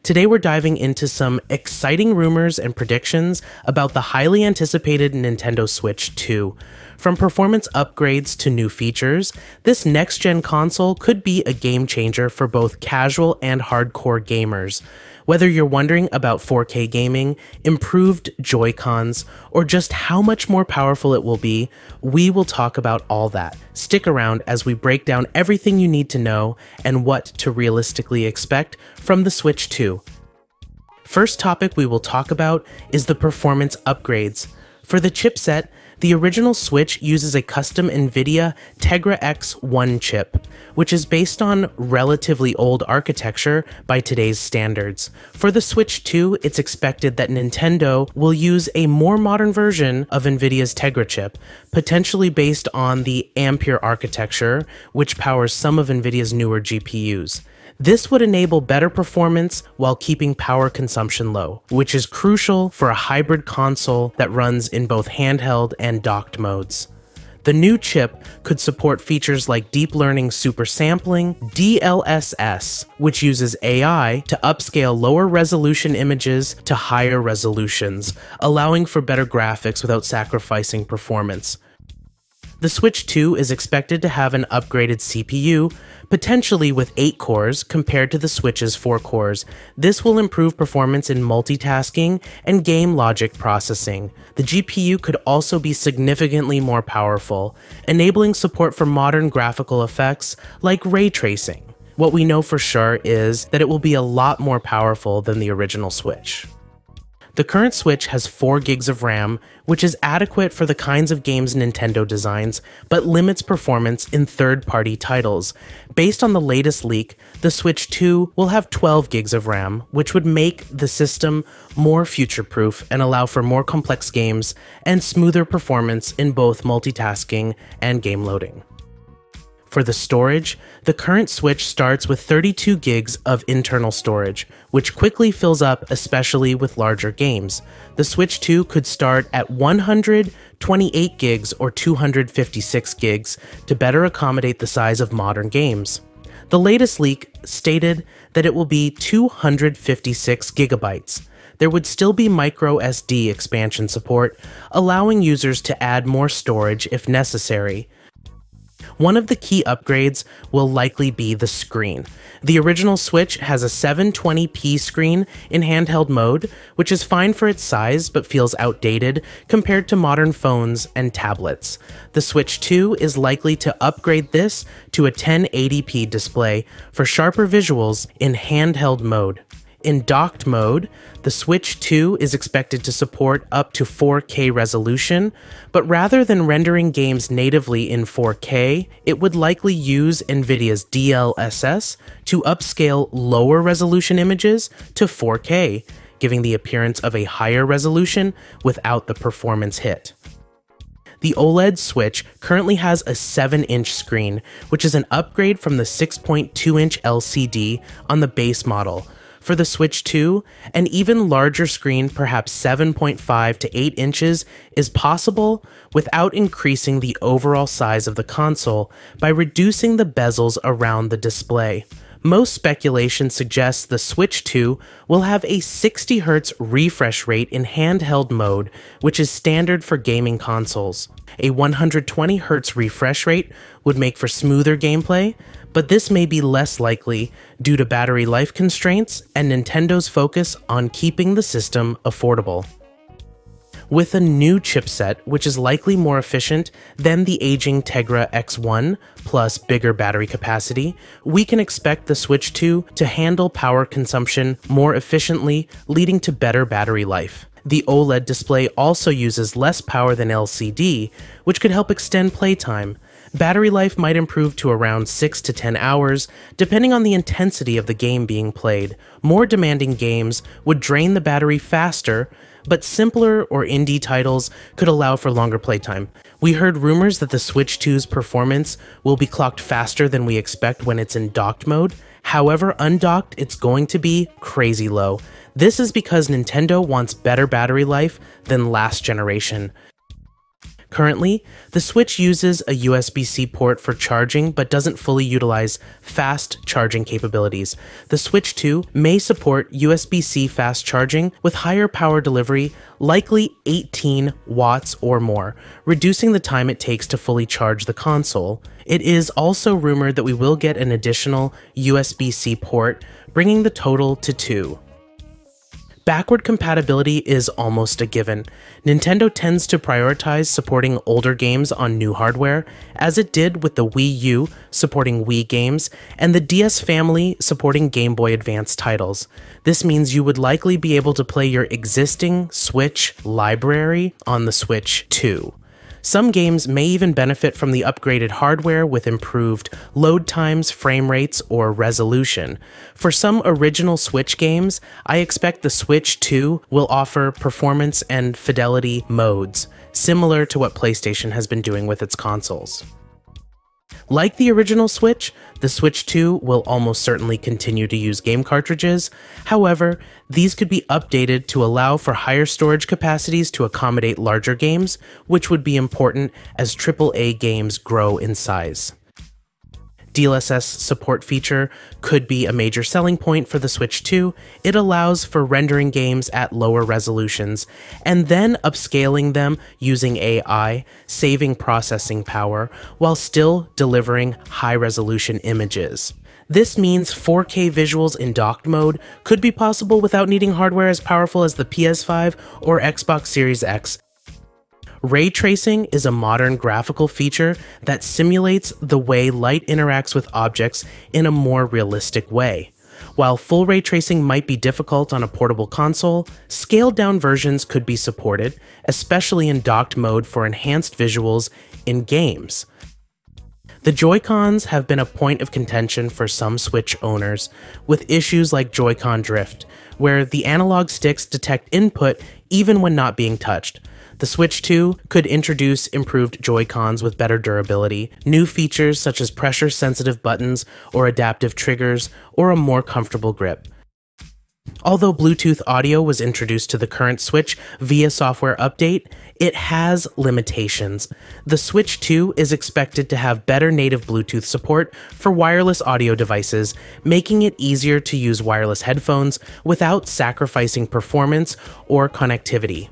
Today we're diving into some exciting rumors and predictions about the highly anticipated Nintendo Switch 2. From performance upgrades to new features, this next-gen console could be a game changer for both casual and hardcore gamers. Whether you're wondering about 4K gaming, improved Joycons, or just how much more powerful it will be, we will talk about all that. Stick around as we break down everything you need to know and what to realistically expect from the Switch 2. First topic we will talk about is the performance upgrades. For the chipset, the original Switch uses a custom NVIDIA Tegra X1 chip, which is based on relatively old architecture by today's standards. For the Switch 2, it's expected that Nintendo will use a more modern version of NVIDIA's Tegra chip, potentially based on the Ampere architecture, which powers some of NVIDIA's newer GPUs. This would enable better performance while keeping power consumption low, which is crucial for a hybrid console that runs in both handheld and docked modes. The new chip could support features like deep learning super sampling, DSS, which uses AI to upscale lower resolution images to higher resolutions, allowing for better graphics without sacrificing performance. The Switch 2 is expected to have an upgraded CPU, potentially with 8 cores compared to the Switch's 4 cores. This will improve performance in multitasking and game logic processing. The GPU could also be significantly more powerful, enabling support for modern graphical effects like ray tracing. What we know for sure is that it will be a lot more powerful than the original Switch. The current Switch has 4 gigs of RAM, which is adequate for the kinds of games Nintendo designs, but limits performance in third-party titles. Based on the latest leak, the Switch 2 will have 12 gigs of RAM, which would make the system more future-proof and allow for more complex games and smoother performance in both multitasking and game loading. For the storage, the current Switch starts with 32 gigs of internal storage, which quickly fills up, especially with larger games. The Switch 2 could start at 128 gigs or 256 gigs to better accommodate the size of modern games. The latest leak stated that it will be 256 gigabytes. There would still be micro SD expansion support, allowing users to add more storage if necessary. One of the key upgrades will likely be the screen. The original Switch has a 720p screen in handheld mode, which is fine for its size but feels outdated compared to modern phones and tablets. The Switch 2 is likely to upgrade this to a 1080p display for sharper visuals in handheld mode. In docked mode, the Switch 2 is expected to support up to 4K resolution, but rather than rendering games natively in 4K, it would likely use NVIDIA's DLSS to upscale lower resolution images to 4K, giving the appearance of a higher resolution without the performance hit. The OLED Switch currently has a 7-inch screen, which is an upgrade from the 6.2-inch LCD on the base model. For the Switch 2, an even larger screen, perhaps 7.5 to 8 inches, is possible without increasing the overall size of the console by reducing the bezels around the display. Most speculation suggests the Switch 2 will have a 60 Hz refresh rate in handheld mode, which is standard for gaming consoles. A 120 Hz refresh rate would make for smoother gameplay, but this may be less likely due to battery life constraints and Nintendo's focus on keeping the system affordable. With a new chipset, which is likely more efficient than the aging Tegra X1 plus bigger battery capacity, we can expect the Switch 2 to handle power consumption more efficiently, leading to better battery life. The OLED display also uses less power than LCD, which could help extend playtime. Battery life might improve to around 6 to 10 hours, depending on the intensity of the game being played. More demanding games would drain the battery faster, but simpler or indie titles could allow for longer playtime. We heard rumors that the Switch 2's performance will be clocked faster than we expect when it's in docked mode. However, undocked, it's going to be crazy low. This is because Nintendo wants better battery life than last generation. Currently, the Switch uses a USB-C port for charging but doesn't fully utilize fast charging capabilities. The Switch 2 may support USB-C fast charging with higher power delivery, likely 18 watts or more, reducing the time it takes to fully charge the console. It is also rumored that we will get an additional USB-C port, bringing the total to 2. Backward compatibility is almost a given. Nintendo tends to prioritize supporting older games on new hardware, as it did with the Wii U supporting Wii games, and the DS family supporting Game Boy Advance titles. This means you would likely be able to play your existing Switch library on the Switch 2. Some games may even benefit from the upgraded hardware with improved load times, frame rates, or resolution. For some original Switch games, I expect the Switch 2 will offer performance and fidelity modes, similar to what PlayStation has been doing with its consoles. Like the original Switch, the Switch 2 will almost certainly continue to use game cartridges. However, these could be updated to allow for higher storage capacities to accommodate larger games, which would be important as AAA games grow in size. DSS Support feature could be a major selling point for the Switch 2. It allows for rendering games at lower resolutions, and then upscaling them using AI, saving processing power, while still delivering high-resolution images. This means 4K visuals in docked mode could be possible without needing hardware as powerful as the PS5 or Xbox Series X. Ray tracing is a modern graphical feature that simulates the way light interacts with objects in a more realistic way. While full ray tracing might be difficult on a portable console, scaled-down versions could be supported, especially in docked mode for enhanced visuals in games. The Joycons have been a point of contention for some Switch owners, with issues like Joy-Con drift, where the analog sticks detect input even when not being touched. The Switch 2 could introduce improved Joy-Cons with better durability, new features such as pressure-sensitive buttons or adaptive triggers, or a more comfortable grip. Although Bluetooth audio was introduced to the current Switch via software update, it has limitations. The Switch 2 is expected to have better native Bluetooth support for wireless audio devices, making it easier to use wireless headphones without sacrificing performance or connectivity.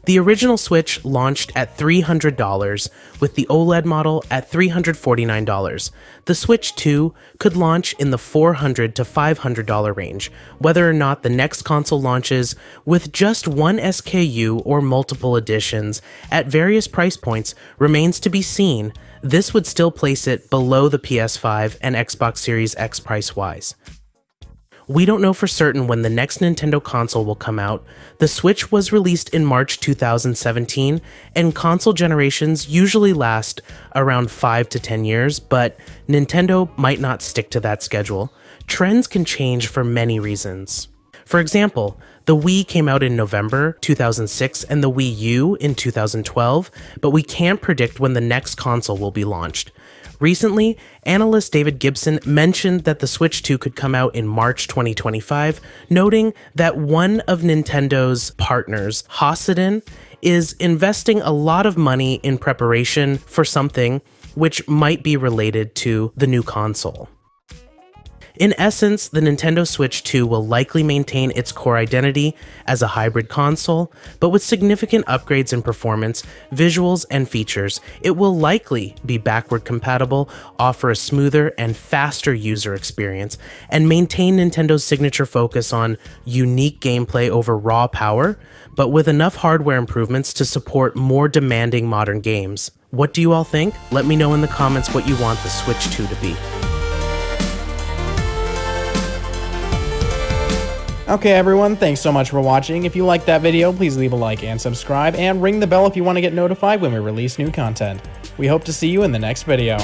The original Switch launched at $300, with the OLED model at $349. The Switch 2 could launch in the $400 to $500 range. Whether or not the next console launches with just one SKU or multiple editions at various price points remains to be seen. This would still place it below the PS5 and Xbox Series X price-wise. We don't know for certain when the next Nintendo console will come out. The Switch was released in March 2017, and console generations usually last around 5 to 10 years, but Nintendo might not stick to that schedule. Trends can change for many reasons. For example, the Wii came out in November 2006 and the Wii U in 2012, but we can't predict when the next console will be launched. Recently, analyst David Gibson mentioned that the Switch 2 could come out in March 2025, noting that one of Nintendo's partners, Hosiden, is investing a lot of money in preparation for something which might be related to the new console. In essence, the Nintendo Switch 2 will likely maintain its core identity as a hybrid console, but with significant upgrades in performance, visuals, and features. It will likely be backward compatible, offer a smoother and faster user experience, and maintain Nintendo's signature focus on unique gameplay over raw power, but with enough hardware improvements to support more demanding modern games. What do you all think? Let me know in the comments what you want the Switch 2 to be. Okay everyone, thanks so much for watching. If you liked that video, please leave a like and subscribe, and ring the bell if you want to get notified when we release new content. We hope to see you in the next video.